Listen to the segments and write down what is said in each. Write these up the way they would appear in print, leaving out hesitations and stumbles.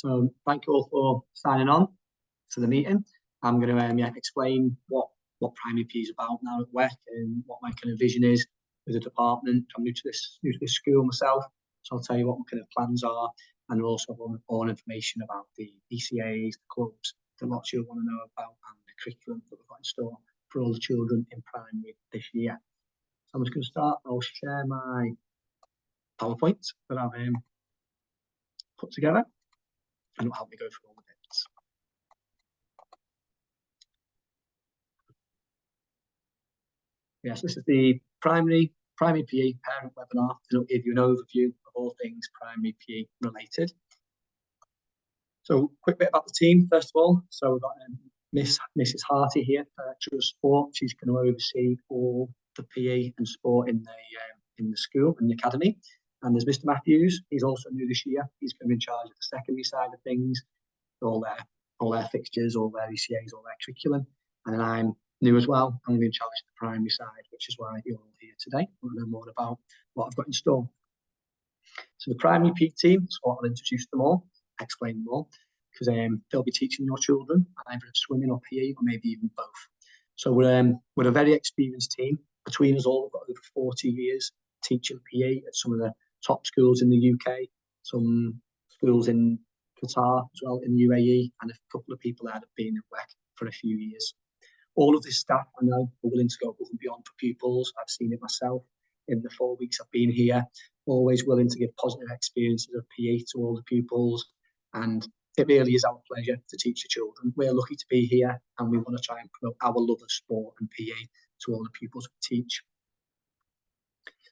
So thank you all for signing on to the meeting. I'm going to explain what primary PE is about now at WEC and what my kind of vision is with the department. I'm new to this school myself, so I'll tell you what my kind of plans are, and also all information about the ECAs, the clubs, that lots of you want to know about, and the curriculum that we've got in store for all the children in primary this year. So I'm just going to start. I'll share my PowerPoint that I've put together, and it'll help me go through all the bits. Yes, this is the primary PE parent webinar, and it'll give you an overview of all things primary PE related. So, quick bit about the team first of all. So we've got Mrs. Harty here, Director of Sport. She's going to oversee all the PE and sport in the school and the academy. And there's Mr. Matthews. He's also new this year. He's going to be in charge of the secondary side of things, all their fixtures, all their ECAs, all their curriculum. And then I'm new as well. I'm going to be in charge of the primary side, which is why you're all here today. We'll learn more about what I've got in store. So the primary PE team, so I'll introduce them all, explain them all, because they'll be teaching your children either swimming or PE, or maybe even both. So we're a very experienced team. Between us all, we've got over 40 years teaching PE at some of the top schools in the UK, some schools in Qatar as well, in the UAE, and a couple of people that have been at WEC for a few years. All of this staff, I know, are willing to go above and beyond for pupils. I've seen it myself in the 4 weeks I've been here, always willing to give positive experiences of PE to all the pupils. And it really is our pleasure to teach the children. We're lucky to be here, and we want to try and promote our love of sport and PE to all the pupils we teach.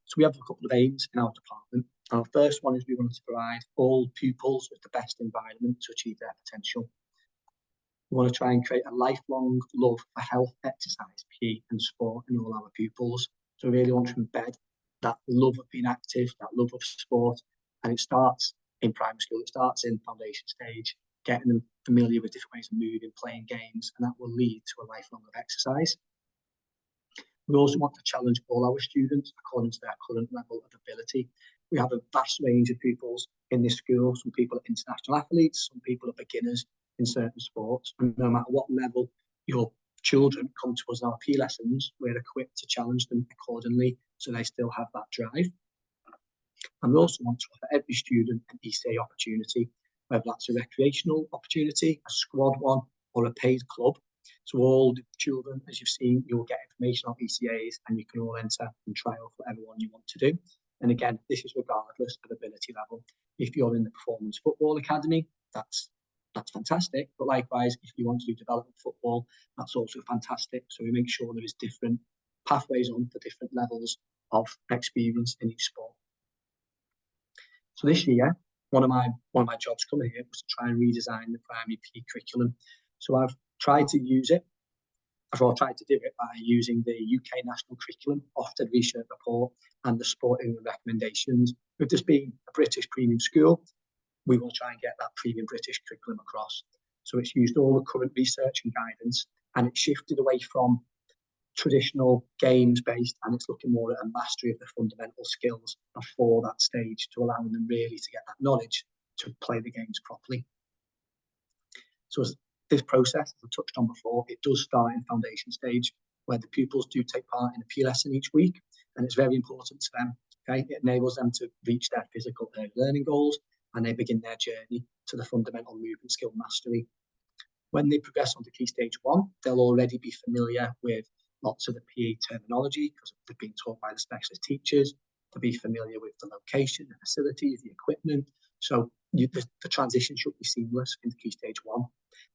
So we have a couple of aims in our department. Our first one is we want to provide all pupils with the best environment to achieve their potential. We want to try and create a lifelong love for health, exercise, PE and sport in all our pupils. So we really want to embed that love of being active, that love of sport, and it starts in primary school. It starts in foundation stage, getting them familiar with different ways of moving, playing games, and that will lead to a lifelong of exercise. We also want to challenge all our students according to their current level of ability. We have a vast range of pupils in this school. Some people are international athletes, some people are beginners in certain sports. And no matter what level your children come to us in our PE lessons, we're equipped to challenge them accordingly so they still have that drive. And we also want to offer every student an ECA opportunity, whether that's a recreational opportunity, a squad one, or a paid club. So all the children, as you've seen, you'll get information on ECAs, and you can all enter and try out whatever one you want to do. And again, this is regardless of ability level. If you're in the Performance Football Academy, that's fantastic. But likewise, if you want to do development football, that's also fantastic. So we make sure there is different pathways on for different levels of experience in each sport. So this year, one of my jobs coming here was to try and redesign the primary PE curriculum. So I've tried to use it, or tried to do it by using the UK National Curriculum, Ofsted Research Report, and the Sport England recommendations. With this being a British premium school, we will try and get that premium British curriculum across. So it's used all the current research and guidance, and it's shifted away from traditional games based, and it's looking more at a mastery of the fundamental skills before that stage, to allow them really to get that knowledge to play the games properly. So as this process, as I touched on before, it does start in foundation stage, where the pupils do take part in a PE lesson each week, and it's very important to them. Okay, it enables them to reach their physical learning goals, and they begin their journey to the fundamental movement skill mastery. When they progress onto Key Stage 1, they'll already be familiar with lots of the PE terminology because they've been taught by the specialist teachers. They'll be familiar with the location, the facilities, the equipment. So the transition should be seamless into Key Stage 1.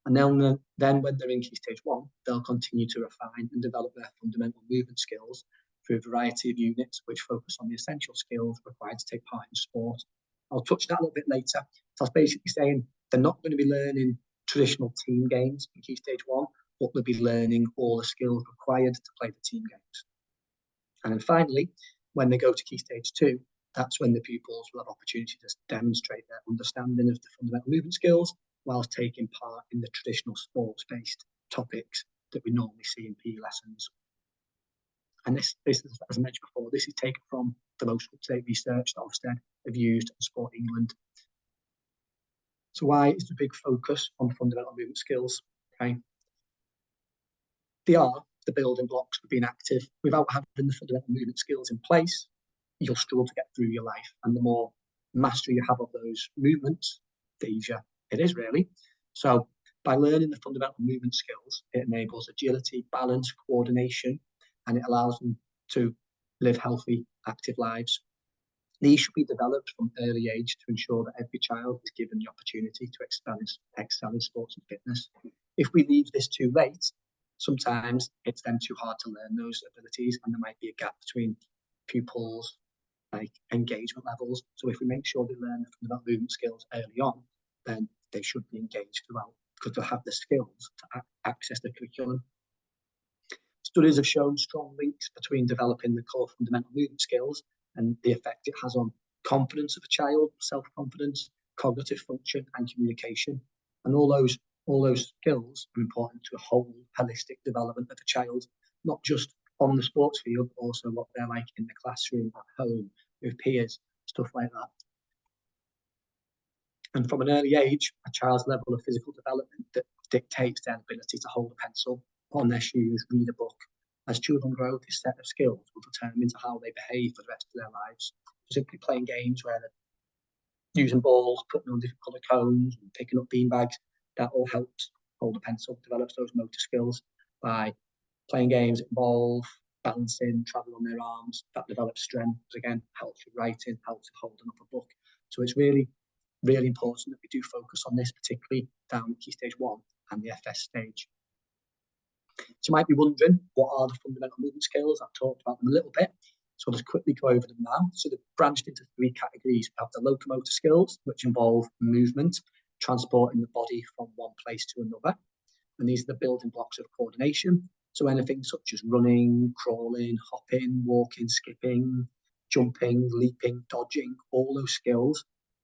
And then when they're in Key Stage 1, they'll continue to refine and develop their fundamental movement skills through a variety of units which focus on the essential skills required to take part in sport. I'll touch that a little bit later. So I was basically saying they're not going to be learning traditional team games in Key Stage 1, but they'll be learning all the skills required to play the team games. And then finally, when they go to Key Stage 2, that's when the pupils will have opportunity to demonstrate their understanding of the fundamental movement skills whilst taking part in the traditional sports-based topics that we normally see in PE lessons. And this is, as I mentioned before, this is taken from the most up-to-date research that Ofsted have used in Sport England. So why is the big focus on fundamental movement skills? Okay, they are the building blocks for being active. Without having the fundamental movement skills in place, you'll struggle to get through your life. And the more mastery you have of those movements, the easier it is, really. So by learning the fundamental movement skills, it enables agility, balance, coordination, and it allows them to live healthy, active lives. These should be developed from early age to ensure that every child is given the opportunity to excel in sports and fitness. If we leave this too late, sometimes it's then too hard to learn those abilities, and there might be a gap between pupils' like engagement levels. So if we make sure they learn the fundamental movement skills early on, then they should be engaged throughout because they'll have the skills to access the curriculum. Studies have shown strong links between developing the core fundamental movement skills and the effect it has on confidence of a child, self-confidence, cognitive function, and communication. And all those skills are important to a whole holistic development of a child, not just on the sports field, but also what they're like in the classroom, at home, with peers, stuff like that. And from an early age, a child's level of physical development that dictates their ability to hold a pencil, put on their shoes, read a book. As children grow, this set of skills will determine how they behave for the rest of their lives. Simply playing games where they're using balls, putting on different colour cones, and picking up beanbags, that all helps hold a pencil, develops those motor skills. By playing games that involve balancing, traveling on their arms, that develops strength, again, helps with writing, helps with holding up a book. So it's really important that we do focus on this, particularly down at Key Stage 1 and the FS stage. So you might be wondering, what are the fundamental movement skills? I've talked about them a little bit, so I'll just quickly go over them now. So they're branched into 3 categories. We have the locomotor skills, which involve movement, transporting the body from one place to another. And these are the building blocks of coordination. So anything such as running, crawling, hopping, walking, skipping, jumping, leaping, dodging, all those skills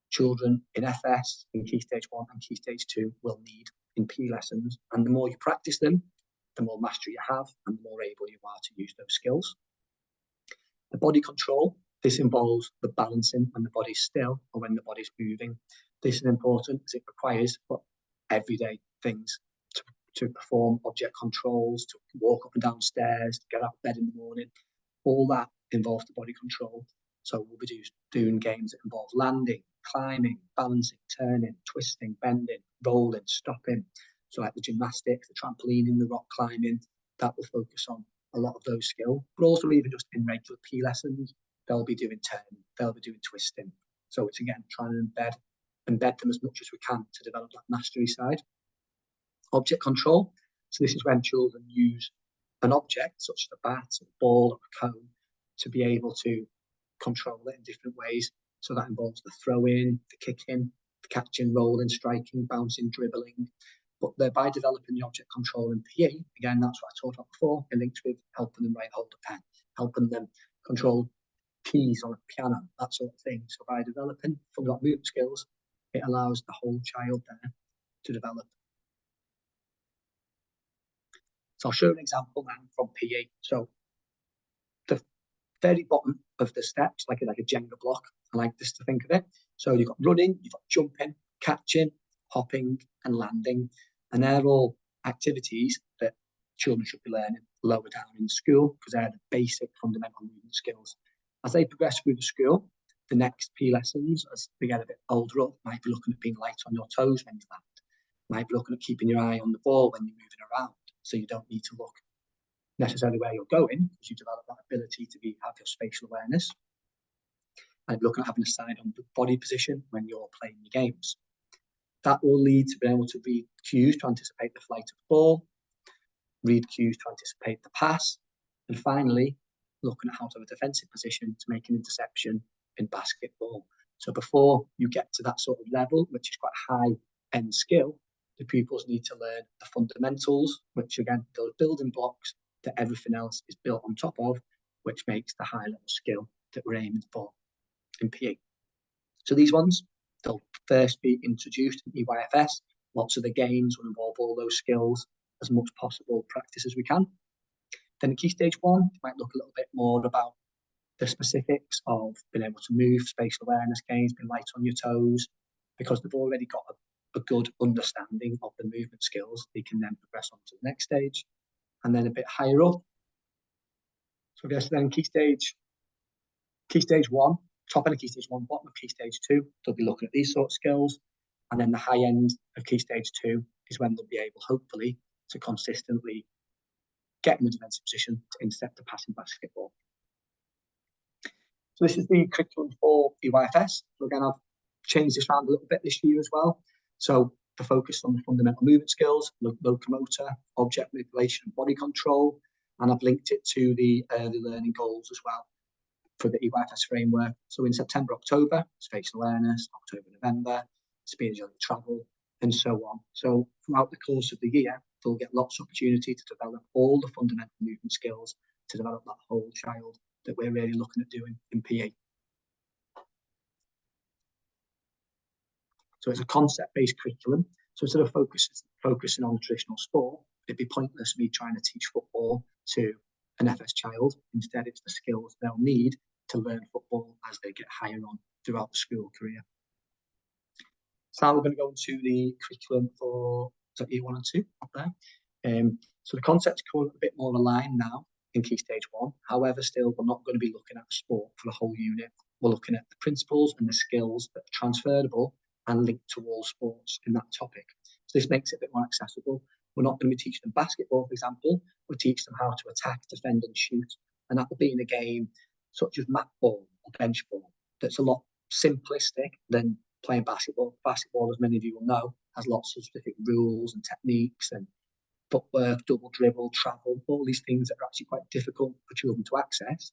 children in FS, in Key Stage 1 and Key Stage 2 will need in PE lessons. And the more you practice them, the more mastery you have and the more able you are to use those skills. The body control, this involves the balancing when the body's still or when the body's moving. This is important as it requires everyday things to perform object controls, to walk up and down stairs, to get out of bed in the morning. All that involves the body control. So we'll be doing games that involve landing, climbing, balancing, turning, twisting, bending, rolling, stopping. So like the gymnastics, the trampolining, the rock climbing, that will focus on a lot of those skills. But also even just in regular PE lessons, they'll be doing turning, they'll be doing twisting. So it's again trying to embed them as much as we can to develop that mastery side. Object control. So this is when children use an object such as a bat, a ball, or a cone to be able to control it in different ways. So that involves the throwing, the kicking, the catching, rolling, striking, bouncing, dribbling. But by developing the object control in PE, again, that's what I talked about before, it links with helping them hold a pen, helping them control keys on a piano, that sort of thing. So by developing fundamental movement skills, it allows the whole child there to develop. So I'll show an example now from PE. So the very bottom of the steps, like a Jenga block, I like this to think of it. So you've got running, you've got jumping, catching, hopping, and landing. And they're all activities that children should be learning lower down in school because they're the basic fundamental movement skills. As they progress through the school, the next PE lessons, as they get a bit older up, might be looking at being light on your toes when you land. Might be looking at keeping your eye on the ball when you're moving around, so you don't need to look necessarily where you're going because you develop that ability to have your spatial awareness. And looking at having a side on the body position when you're playing your games. That will lead to being able to read cues to anticipate the flight of the ball, read cues to anticipate the pass, and finally, looking at how to have a defensive position to make an interception in basketball. So before you get to that sort of level, which is quite a high-end skill, the pupils need to learn the fundamentals, which again, those building blocks that everything else is built on top of, which makes the high-level skill that we're aiming for in PE. So these ones, they'll first be introduced in EYFS. Lots of the games will involve all those skills, as much possible practice as we can. Then in Key Stage 1, you might look a little bit more about the specifics of being able to move, spatial awareness games, being light on your toes, because they've already got a good understanding of the movement skills, they can then progress on to the next stage. And then a bit higher up, so I guess then key stage 1, top end of key stage 1, bottom of key stage 2, they'll be looking at these sort of skills. And then the high end of key stage 2 is when they'll be able, hopefully, to consistently get in the defensive position to intercept the passing basketball. So this is the curriculum for EYFS. So again, I've changed this around a little bit this year as well. So the focus on the fundamental movement skills, locomotor, object manipulation, and body control. And I've linked it to the early learning goals as well for the EYFS framework. So in September, October, spatial awareness, October, November, speed agility travel, and so on. So throughout the course of the year, they'll get lots of opportunity to develop all the fundamental movement skills to develop that whole child that we're really looking at doing in PE. So it's a concept-based curriculum. So instead of focusing on traditional sport, it'd be pointless me trying to teach football to an FS child. Instead, it's the skills they'll need to learn football as they get higher on throughout the school career. So now we're going to go into the curriculum for year 1 and 2 up there. So the concepts come a bit more aligned now in key stage 1. However, still, we're not going to be looking at the sport for the whole unit. We're looking at the principles and the skills that are transferable and linked to all sports in that topic. So this makes it a bit more accessible. We're not going to be teaching them basketball, for example. We'll teach them how to attack, defend, and shoot. And that will be in a game such as mat ball or bench ball that's a lot simplistic than playing basketball. Basketball, as many of you will know, has lots of specific rules and techniques and footwork, double dribble, travel, all these things that are actually quite difficult for children to access.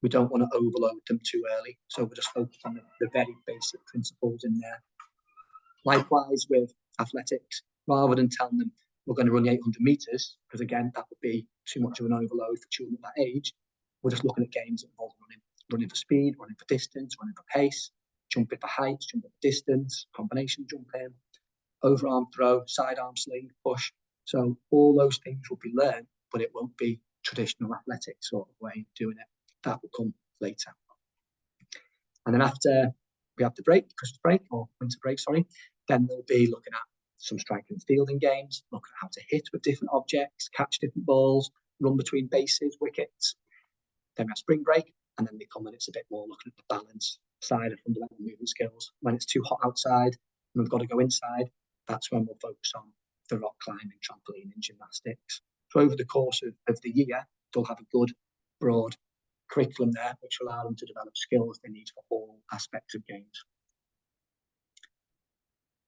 We don't want to overload them too early. So we're just focused on the very basic principles in there. Likewise with athletics, rather than telling them we're going to run 800 meters, because again, that would be too much of an overload for children at that age, we're just looking at games that involve running for speed, running for distance, running for pace, jumping for height, jumping for distance, combination jumping, overarm throw, sidearm sling, push. So all those things will be learned, but it won't be traditional athletic sort of way of doing it. That will come later. And then after we have the break, Christmas break or winter break, sorry, then they'll be looking at some striking and fielding games, looking at how to hit with different objects, catch different balls, run between bases, wickets. Then we have spring break, and then they come and it's a bit more looking at the balance side of fundamental movement skills. When it's too hot outside and we've got to go inside, that's when we'll focus on the rock climbing, trampoline, and gymnastics. So over the course of the year, they'll have a good, broad curriculum there, which will allow them to develop skills they need for all aspects of games.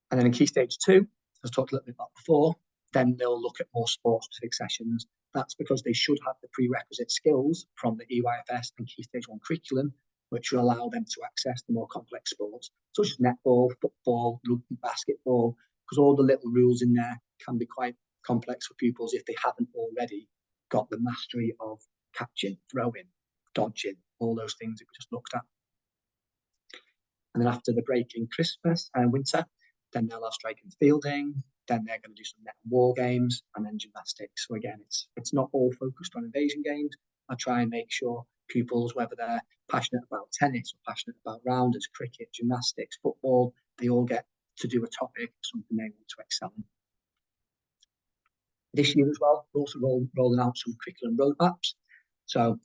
And then in key stage 2, as I talked a little bit about before, then they'll look at more sport-specific sessions. That's because they should have the prerequisite skills from the EYFS and key stage 1 curriculum, which will allow them to access the more complex sports, such as netball, football, rugby, basketball, because all the little rules in there can be quite complex for pupils if they haven't already got the mastery of catching, throwing, dodging, all those things that we just looked at. And then after the break in Christmas and winter, then they'll have striking and fielding, then they're going to do some net and war games, and then gymnastics. So again, it's not all focused on invasion games. I try and make sure pupils, whether they're passionate about tennis or passionate about rounders, cricket, gymnastics, football, they all get to do a topic, something they want to excel in. This year as well, we're also rolling out some curriculum roadmaps. So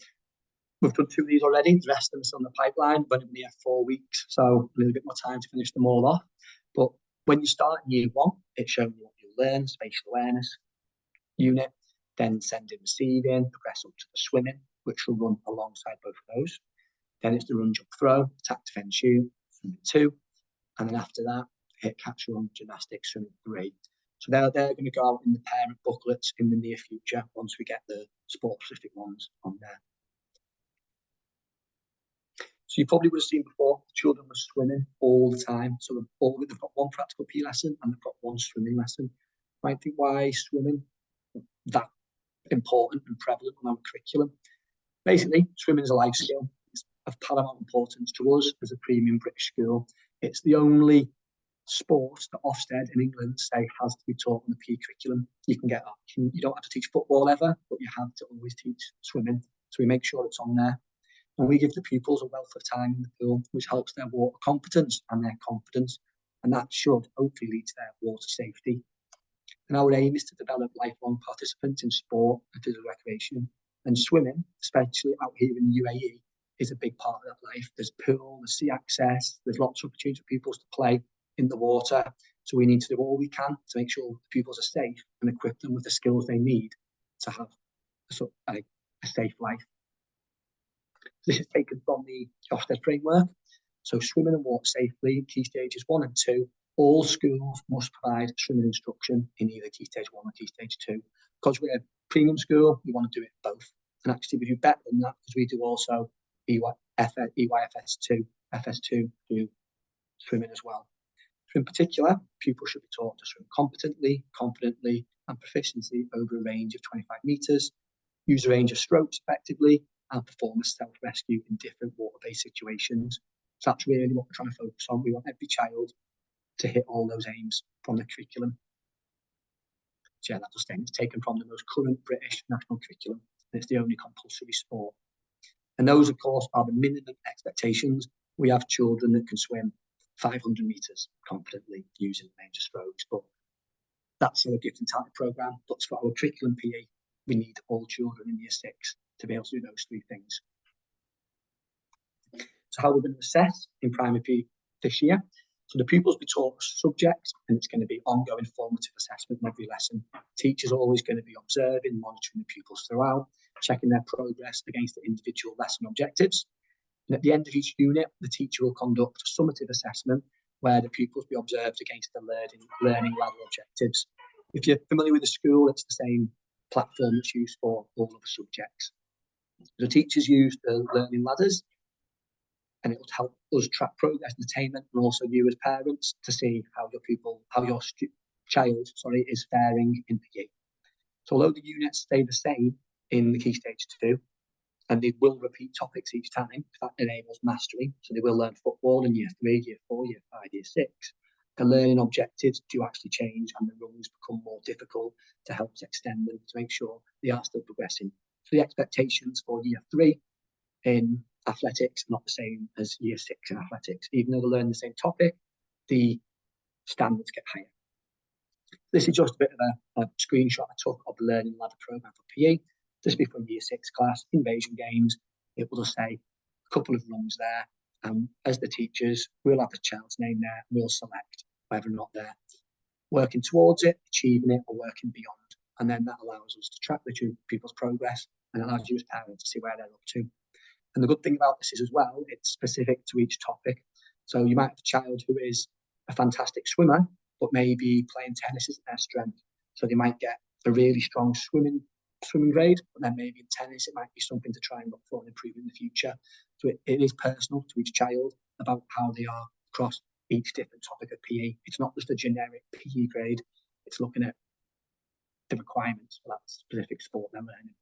we've done 2 of these already. The rest of them are still in the pipeline. We've only been here 4 weeks, so a little bit more time to finish them all off. But when you start in year 1, it's showing you what you'll learn, spatial awareness unit, then sending, receiving, progress up to the swimming, which will run alongside both of those. Then it's the run, jump, throw, attack, defend, shoot, swimming 2. And then after that, hit, catch, run, gymnastics, swimming 3. So they're going to go out in the parent booklets in the near future once we get the sport-specific ones on there. So you probably would have seen before, children were swimming all the time. So they've got 1 practical PE lesson and they've got 1 swimming lesson. You might think, why swimming that important and prevalent on our curriculum? Basically, swimming is a life skill. It's of paramount importance to us as a premium British school. It's the only sport that Ofsted in England say has to be taught in the PE curriculum. You can get that. You don't have to teach football ever, but you have to always teach swimming. So we make sure it's on there. And we give the pupils a wealth of time in the pool, which helps their water competence and their confidence. and that should hopefully lead to their water safety. And our aim is to develop lifelong participants in sport and physical recreation. And swimming, especially out here in the UAE, is a big part of that life. There's pool, there's sea access, there's lots of opportunities for pupils to play in the water. So we need to do all we can to make sure the pupils are safe and equip them with the skills they need to have a safe life. This is taken from the Ofsted framework. So swimming and water safely, key stages 1 and 2. All schools must provide swimming instruction in either key stage 1 or key stage 2. Because we're a premium school, we want to do it both. And actually we do better than that because we do also EYFS2, FS2 do swimming as well. So in particular, pupils should be taught to swim competently, confidently, and proficiently over a range of 25 metres, use a range of strokes effectively, and perform a self-rescue in different water-based situations. So that's really what we're trying to focus on. We want every child to hit all those aims from the curriculum. So yeah, that's it's taken from the most current British national curriculum, and it's the only compulsory sport. And those, of course, are the minimum expectations. We have children that can swim 500 metres confidently using major strokes, but that's a different type of programme. But for our curriculum PE, we need all children in year 6 to be able to do those 3 things. So how we're going to assess in primary PE this year. So the pupils will be taught a subject, and it's going to be ongoing formative assessment in every lesson. Teachers are always going to be observing, monitoring the pupils throughout, checking their progress against the individual lesson objectives. And at the end of each unit, the teacher will conduct a summative assessment where the pupils will be observed against the learning ladder objectives. If you're familiar with the school, it's the same platform that's used for all of the subjects. The teachers use the learning ladders, and it will help us track progress and attainment, and also you as parents to see how your child is faring in PE. So although the units stay the same in the key stage 2, and they will repeat topics each time, that enables mastery. So they will learn football in year 3, year 4, year 5, year 6. The learning objectives do actually change, and the rungs become more difficult to help us extend them to make sure they are still progressing. So the expectations for year 3 in athletics are not the same as year 6 in athletics. Even though they learn the same topic, the standards get higher. This is just a bit of a screenshot I took of the learning ladder programme for PE. This will be from year 6 class, Invasion Games. It will just say a couple of rungs there. And as the teachers, we'll have the child's name there. We'll select whether or not they're working towards it, achieving it, or working beyond. And then that allows us to track the two people's progress and allows you as parents to see where they're up to. And the good thing about this is as well, it's specific to each topic. So you might have a child who is a fantastic swimmer, but maybe playing tennis isn't their strength. So they might get a really strong swimming grade, but then maybe in tennis it might be something to try and look for and improve in the future. So it is personal to each child about how they are across each different topic of PE. It's not just a generic PE grade, it's looking at the requirements for that specific sport they're learning.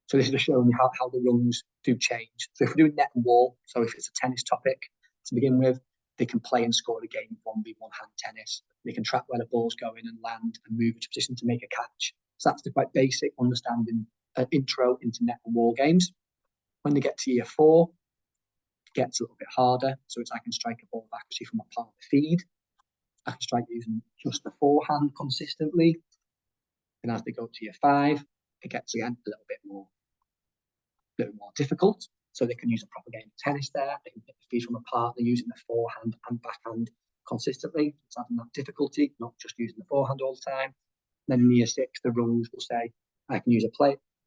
So this is just showing you how the rungs do change. So if we're doing net and wall, so if it's a tennis topic to begin with, they can play and score a game of 1v1 hand tennis. They can track where the ball's going and land and move into position to make a catch. So that's the quite basic understanding, intro into net and wall games. When they get to year 4, it gets a little bit harder. So it's I can strike a ball of accuracy from a part of the feed. I can strike using just the forehand consistently. And as they go to year 5, it gets again a little bit more difficult. So they can use a proper game of tennis there. They can hit the feed from a partner using the forehand and backhand consistently. It's having that difficulty, not just using the forehand all the time. Then in year 6, the rungs will say, I can use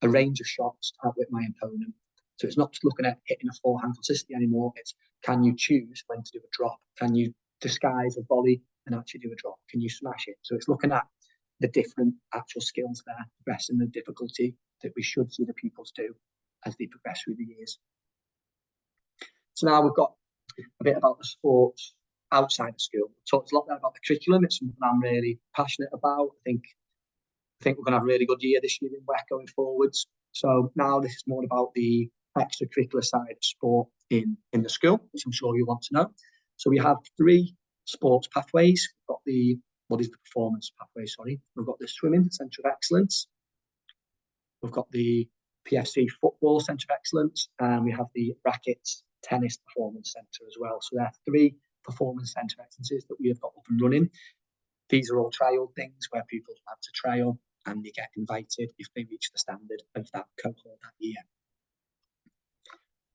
a range of shots to outwit my opponent. So it's not just looking at hitting a forehand consistently anymore. It's can you choose when to do a drop? Can you disguise a volley and actually do a drop? Can you smash it? So it's looking at the different actual skills there, progressing the difficulty that we should see the pupils do as they progress through the years. So now we've got a bit about the sports outside of school. We've talked a lot there about the curriculum. It's something I'm really passionate about. I think we're going to have a really good year this year in WEC going forwards. So now this is more about the extracurricular side of sport in the school, which I'm sure you want to know. So we have 3 sports pathways. We've got the performance pathway, sorry. We've got the swimming centre of excellence. We've got the PFC football centre of excellence, and we have the rackets tennis performance centre as well. So there are 3 performance centre excellences that we have got up and running. These are all trial things where people have to trial and they get invited if they reach the standard of that cohort that year.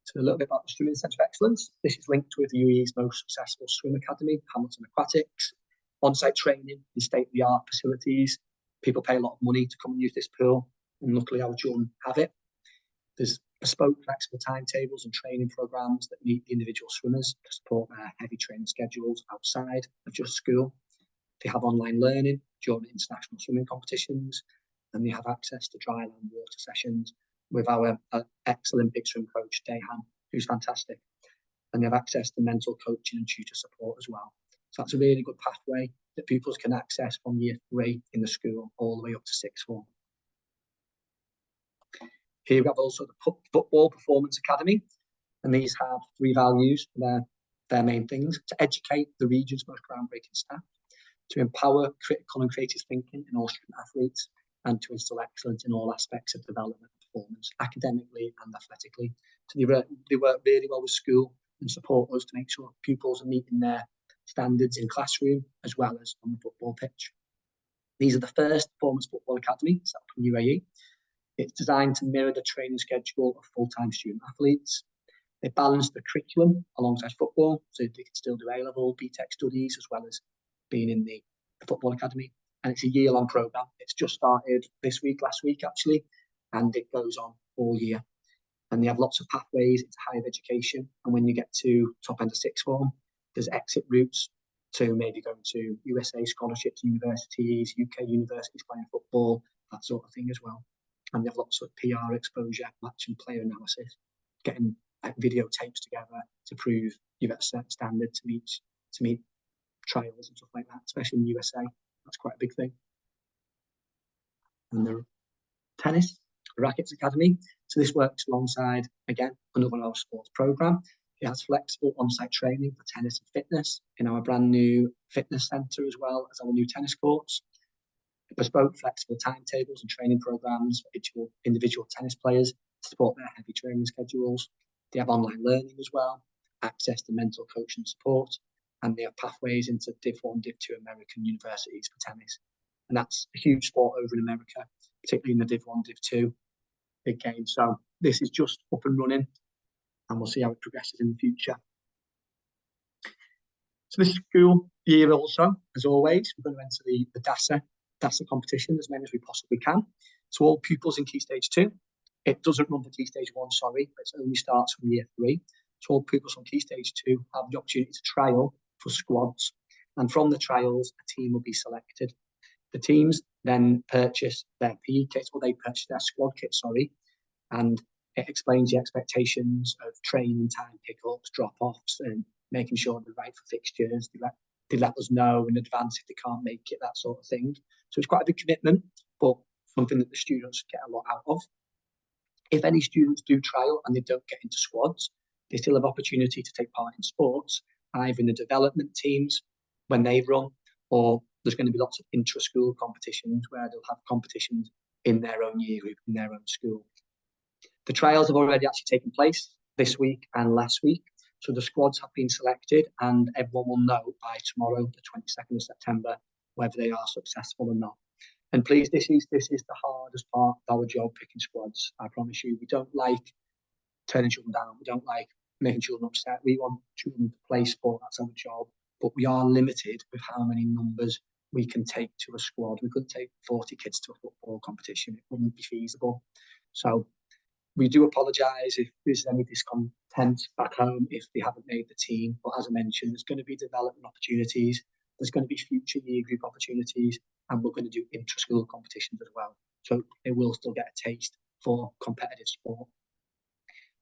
So a little bit about the Swimming Centre of Excellence. This is linked with the UAE's most successful swim academy, Hamilton Aquatics. On-site training in state-of-the-art facilities. People pay a lot of money to come and use this pool, and luckily our children have it. There's bespoke, flexible timetables and training programs that meet the individual swimmers to support their heavy training schedules outside of just school. They have online learning during international swimming competitions, and they have access to dry land water sessions with our ex-Olympic swim coach, Dehan, who's fantastic. And they have access to mental coaching and tutor support as well. So that's a really good pathway that pupils can access from year 3 in the school all the way up to 6th form. Here we have also the Football Performance Academy, and these have 3 values, their main things: to educate the region's most groundbreaking staff, to empower critical and creative thinking in all student athletes, and to instill excellence in all aspects of development and performance, academically and athletically. So they work really well with school and support us to make sure pupils are meeting their standards in classroom as well as on the football pitch. These are the first performance football academy set up in UAE. It's designed to mirror the training schedule of full-time student athletes. They balance the curriculum alongside football, so they can still do A-level, BTEC studies, as well as being in the football academy. And it's a year-long program. It's just started last week actually, and it goes on all year. And they have lots of pathways into higher education. And when you get to top end of 6th form, there's exit routes to maybe going to USA scholarships, universities, UK universities playing football, that sort of thing as well. And they have lots of PR exposure, match and player analysis, getting videotapes together to prove you've got a certain standard to meet trials and stuff like that, especially in the USA. That's quite a big thing. And the tennis rackets academy. So this works alongside, again, another one of our sports program. It has flexible on-site training for tennis and fitness in our brand new fitness centre, as well as our new tennis courts. Bespoke flexible timetables and training programs for individual tennis players to support their heavy training schedules. They have online learning as well, access to mental coaching and support, and they have pathways into Div 1, Div 2 American universities for tennis. And that's a huge sport over in America, particularly in the Div 1, Div 2 big games. So this is just up and running, and we'll see how it progresses in the future. So this school year also, as always, we're going to enter the DASA competition as many as we possibly can. So all pupils in Key Stage 2, it doesn't run for Key Stage 1, sorry, but it only starts from year 3. So all pupils from Key Stage 2 have the opportunity to trial for squads. And from the trials, a team will be selected. The teams then purchase their PE kits, or they purchase their squad kit, sorry, and it explains the expectations of training time, pickups, drop-offs, and making sure they're right for fixtures. They let us know in advance if they can't make it, that sort of thing. So it's quite a big commitment, but something that the students get a lot out of. If any students do trial and they don't get into squads, they still have opportunity to take part in sports, either in the development teams when they run, or there's going to be lots of intra-school competitions where they'll have competitions in their own year group, in their own school. The trials have already actually taken place this week and last week. So the squads have been selected, and everyone will know by tomorrow, the 22nd of September, whether they are successful or not. And please, this is the hardest part of our job, picking squads. I promise you, we don't like turning children down. We don't like making children upset. We want children to play sport. That's our job. But we are limited with how many numbers we can take to a squad. We couldn't take 40 kids to a football competition. It wouldn't be feasible. So we do apologise if there's any discontent back home if they haven't made the team. But as I mentioned, there's going to be development opportunities. There's going to be future year group opportunities, and we're going to do intra-school competitions as well. So they will still get a taste for competitive sport.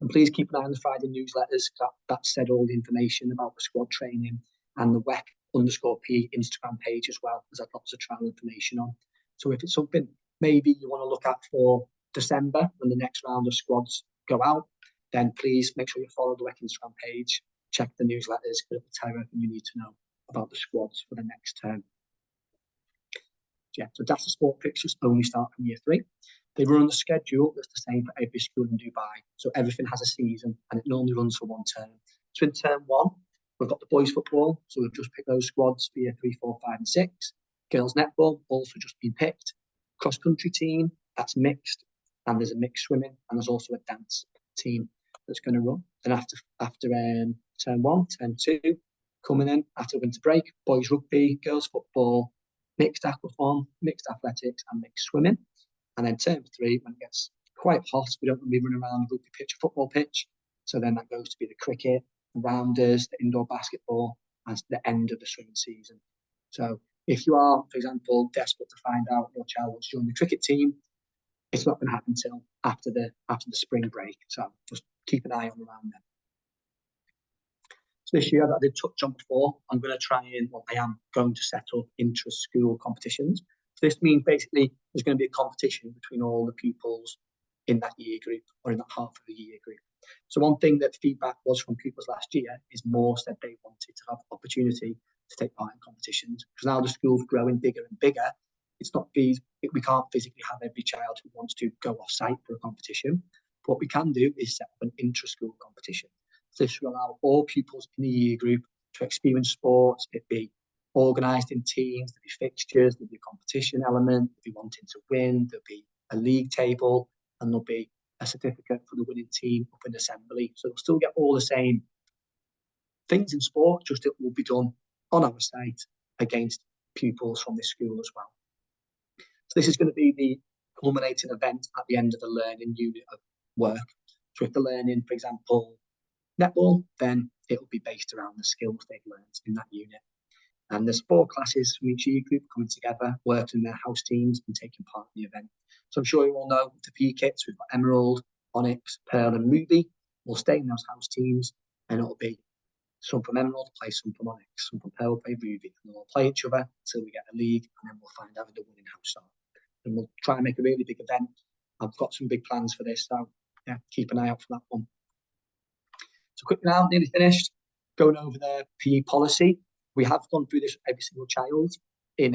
And please keep an eye on the Friday newsletters. That said all the information about the squad training, and the WEC_PE Instagram page as well, because I've lots of trial information on. So if it's something maybe you want to look at for December, when the next round of squads go out, then please make sure you follow the WEC Instagram page, check the newsletters, because it will tell you everything you need to know about the squads for the next term. Yeah, so DASA sport fixtures only start from year 3. They run on the schedule that's the same for every school in Dubai. So everything has a season and it normally runs for one term. So in term one, we've got the boys football. So we've just picked those squads for year 3, 4, 5, and 6. Girls netball also just been picked. Cross country team, that's mixed. And there's a mixed swimming and there's also a dance team that's going to run. And after term one, term two, coming in after winter break, boys rugby, girls football, mixed aquathon, mixed athletics, and mixed swimming. And then term three, when it gets quite hot, we don't want to be running around the rugby pitch or football pitch. So then that goes to be the cricket, the rounders, the indoor basketball, as the end of the swimming season. So if you are, for example, desperate to find out your child wants to join the cricket team, it's not going to happen until after the spring break. So just keep an eye on around then. So this year, that I did touch on before, I'm going to try and, well, I am going to set up intra-school competitions. So this means basically there's going to be a competition between all the pupils in that year group or in that half of the year group. So one thing that feedback was from pupils last year is more said they wanted to have opportunity to take part in competitions, because now the school's growing bigger and bigger. It's not we can't physically have every child who wants to go off site for a competition. But what we can do is set up an intra-school competition. So this will allow all pupils in the year group to experience sports. It'd be organised in teams, there'll be fixtures, there'll be a competition element, there'll be wanting to win, there'll be a league table, and there'll be a certificate for the winning team up in assembly. So they'll still get all the same things in sport, just it will be done on our site against pupils from this school as well. So this is going to be the culminating event at the end of the learning unit of work. So if they're learning, for example, netball, then it'll be based around the skills they've learned in that unit. And there's 4 classes from each year group coming together, working in their house teams and taking part in the event. So I'm sure you all know the PE kits, we've got Emerald, Onyx, Pearl and Ruby. We'll stay in those house teams and it'll be some from Emerald play some from Onyx, some from Pearl play Ruby. And they'll play each other until we get a league and then we'll find out who the winning house are. And we'll try and make a really big event. I've got some big plans for this, so yeah, keep an eye out for that one. So quickly now, nearly finished, going over the PE policy. We have gone through this with every single child in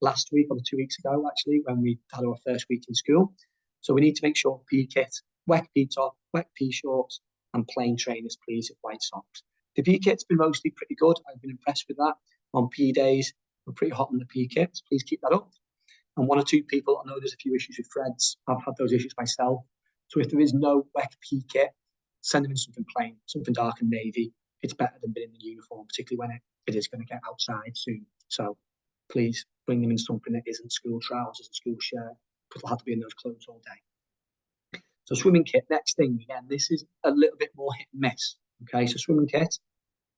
last week or 2 weeks ago, actually, when we had our first week in school. So we need to make sure PE kit, wet PE top, wet PE shorts, and plain trainers, please, with white socks. The PE kit's been mostly pretty good. I've been impressed with that. On PE days, we're pretty hot on the PE kits. Please keep that up. And 1 or 2 people, I know there's a few issues with threads. I've had those issues myself. So if there is no wet PE kit, send them in something plain, something dark and navy. It's better than being in the uniform, particularly when it is going to get outside soon. So please bring them in something that isn't school trousers and school shirt, because they'll have to be in those clothes all day. So swimming kit, next thing, again, this is a little bit more hit and miss. Okay, so swimming kit,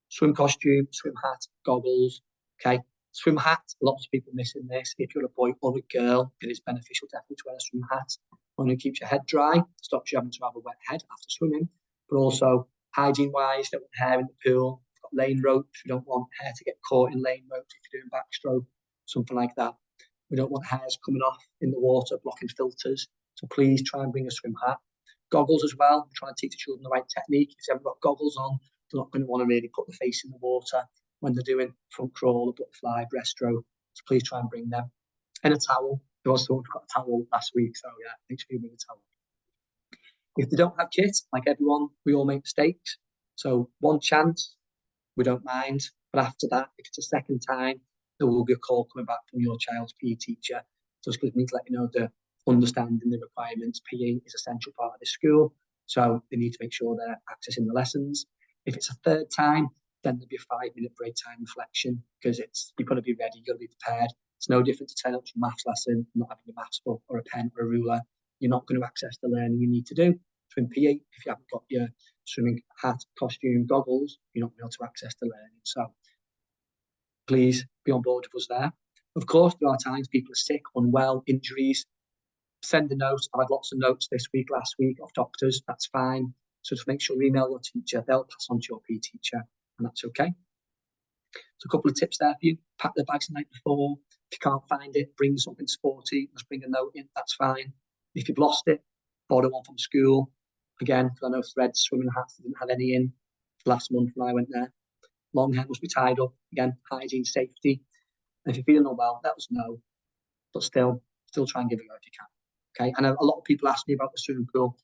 swim costume, swim hat, goggles. Okay, swim hat, lots of people missing this. If you're a boy or a girl, it is beneficial definitely to wear a swim hat. Only keeps your head dry, stops you having to have a wet head after swimming, but also hygiene-wise, don't want hair in the pool. We've got lane ropes. We don't want hair to get caught in lane ropes if you're doing backstroke, something like that. We don't want hairs coming off in the water, blocking filters. So please try and bring a swim hat. Goggles as well. Try and teach the children the right technique. If they haven't got goggles on, they're not going to want to really put the face in the water when they're doing front crawl or butterfly, breaststroke. So please try and bring them. And a towel. There was someone who got a towel last week, so yeah, make sure you bring a towel. If they don't have kit, like everyone, we all make mistakes. So 1 chance, we don't mind. But after that, if it's a second time, there will be a call coming back from your child's PE teacher. Just because we need to let you know the understanding the requirements. PE is an essential part of the school. So they need to make sure they're accessing the lessons. If it's a third time, then there'll be a 5-minute break time reflection, because you've got to be ready, you've got to be prepared. It's no different to turn up to a maths lesson, not having a maths book or a pen or a ruler. You're not going to access the learning you need to do. So in PE, if you haven't got your swimming hat, costume, goggles, you're not going to be able to access the learning. So please be on board with us there. Of course, there are times people are sick, unwell, injuries. Send a note. I've had lots of notes this week, last week, of doctors. That's fine. So just make sure you email your teacher. They'll pass on to your PE teacher, and that's okay. So a couple of tips there for you. Pack the bags the night before. If you can't find it, bring something sporty. Just bring a note in. That's fine. If you've lost it, borrow one from school. Again, because I know threads, swimming hats, didn't have any in last month when I went there. Long hair must be tied up. Again, hygiene, safety. And if you're feeling unwell, let us know. But still try and give it out if you can. Okay, and a lot of people ask me about the swimming pool.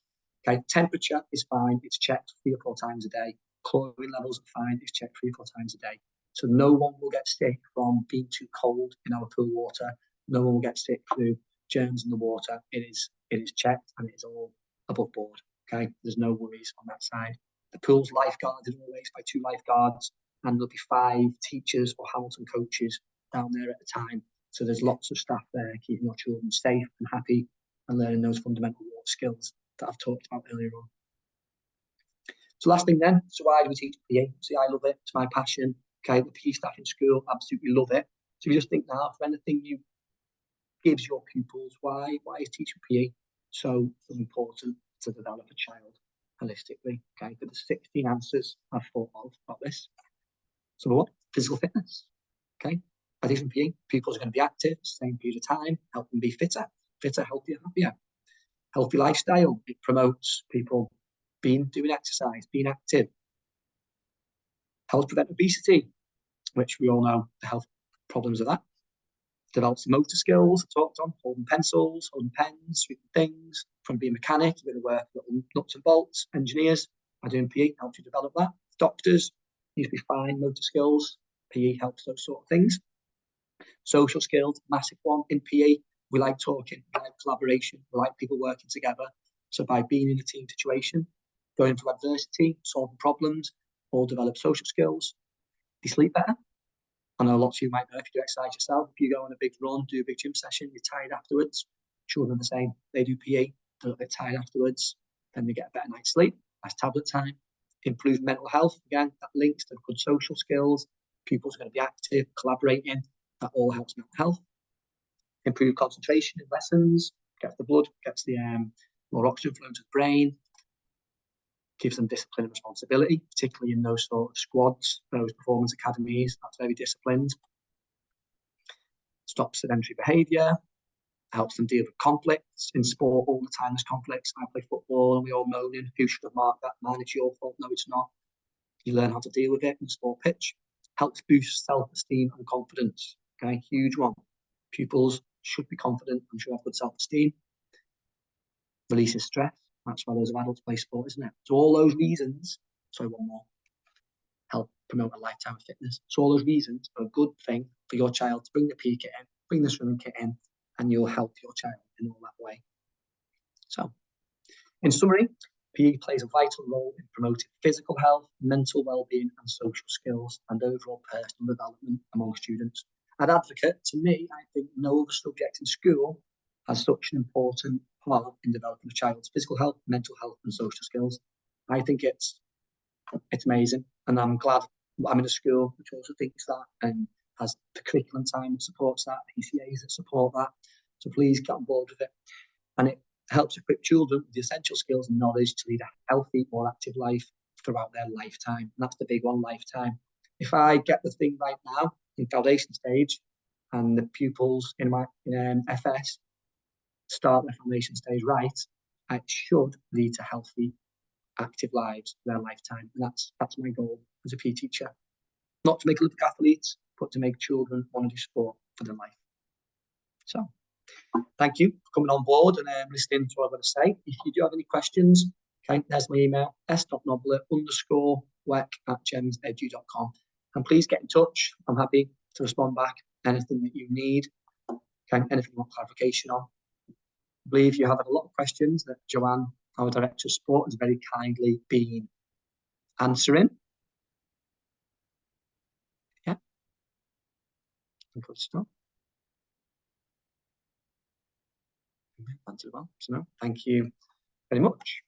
Okay, temperature is fine. It's checked 3 or 4 times a day. Chlorine levels are fine. It's checked 3 or 4 times a day. So no one will get sick from being too cold in our pool water. No one will get sick through germs in the water. It is checked and it is all above board. Okay, there's no worries on that side. The pool's lifeguarded always by 2 lifeguards, and there'll be 5 teachers or Hamilton coaches down there at a time. So there's lots of staff there keeping your children safe and happy and learning those fundamental water skills that I've talked about earlier on. So last thing then, so why do we teach PE? See, I love it. It's my passion. Okay, the PE staff in school absolutely love it. So you just think now, for anything you gives your pupils, why is teaching PE so important to develop a child holistically? Okay, but there's 16 answers I've thought of about this. So what? Physical fitness. Okay, by teaching PE, pupils are going to be active, same period of time, help them be fitter, healthier, happier. Healthy lifestyle, it promotes people doing exercise, being active. Helps prevent obesity, which we all know the health problems of that. Develops motor skills, I talked on, holding pencils, holding pens, sweeping things, from being a mechanic, a bit of work, little nuts and bolts, engineers, by doing PE helps you develop that. Doctors, need to be fine motor skills, PE helps those sort of things. Social skills, massive one in PE. We like talking, we like collaboration, we like people working together. So by being in a team situation, going through adversity, solving problems, all develop social skills. You sleep better. I know lots of you might know if you do exercise yourself, if you go on a big run, do a big gym session, you're tired afterwards. Children are the same. They do PE, they're a bit tired afterwards, then they get a better night's sleep, less tablet time. Improve mental health, again, that links to good social skills. Pupils are going to be active, collaborating, that all helps mental health. Improve concentration in lessons, gets the blood, gets the more oxygen flow to the brain, gives them discipline and responsibility, particularly in those sort of squads, those performance academies, that's very disciplined. Stops sedentary behaviour, helps them deal with conflicts. In sport, all the time there's conflicts. I play football and we all moaning, who should have marked that man? It's your fault. No, it's not. You learn how to deal with it in the sport pitch. Helps boost self-esteem and confidence. Okay, huge one. Pupils should be confident and should have good self-esteem. Releases stress. That's why those adults play sport, isn't it? So all those reasons, sorry, one more, help promote a lifetime of fitness. So all those reasons are a good thing for your child to bring the PE kit in, bring the swimming kit in, and you'll help your child in all that way. So, in summary, PE plays a vital role in promoting physical health, mental well-being, and social skills, and overall personal development among students. An advocate, to me, I think no other subject in school has such an important part in developing a child's physical health, mental health, and social skills. I think it's amazing, and I'm glad I'm in a school which also thinks that and has the curriculum time that supports that, PCAs that support that. So please get on board with it. And it helps equip children with the essential skills and knowledge to lead a healthy, more active life throughout their lifetime. And that's the big one, lifetime. If I get the thing right now in foundation stage and the pupils in my FS start their foundation stage right, it should lead to healthy, active lives for their lifetime. And that's my goal as a PE teacher. Not to make Olympic athletes, but to make children want to do sport for their life. So thank you for coming on board and listening to what I'm going to say. If you do have any questions, okay, there's my email, s.nobler_wec@gemsedu.com. And please get in touch. I'm happy to respond back. Anything that you need, okay, anything you want clarification on. I believe you have had a lot of questions that Joanne, our Director of Sport, has very kindly been answering. Yeah. Good stuff. Answer well. So no, thank you very much.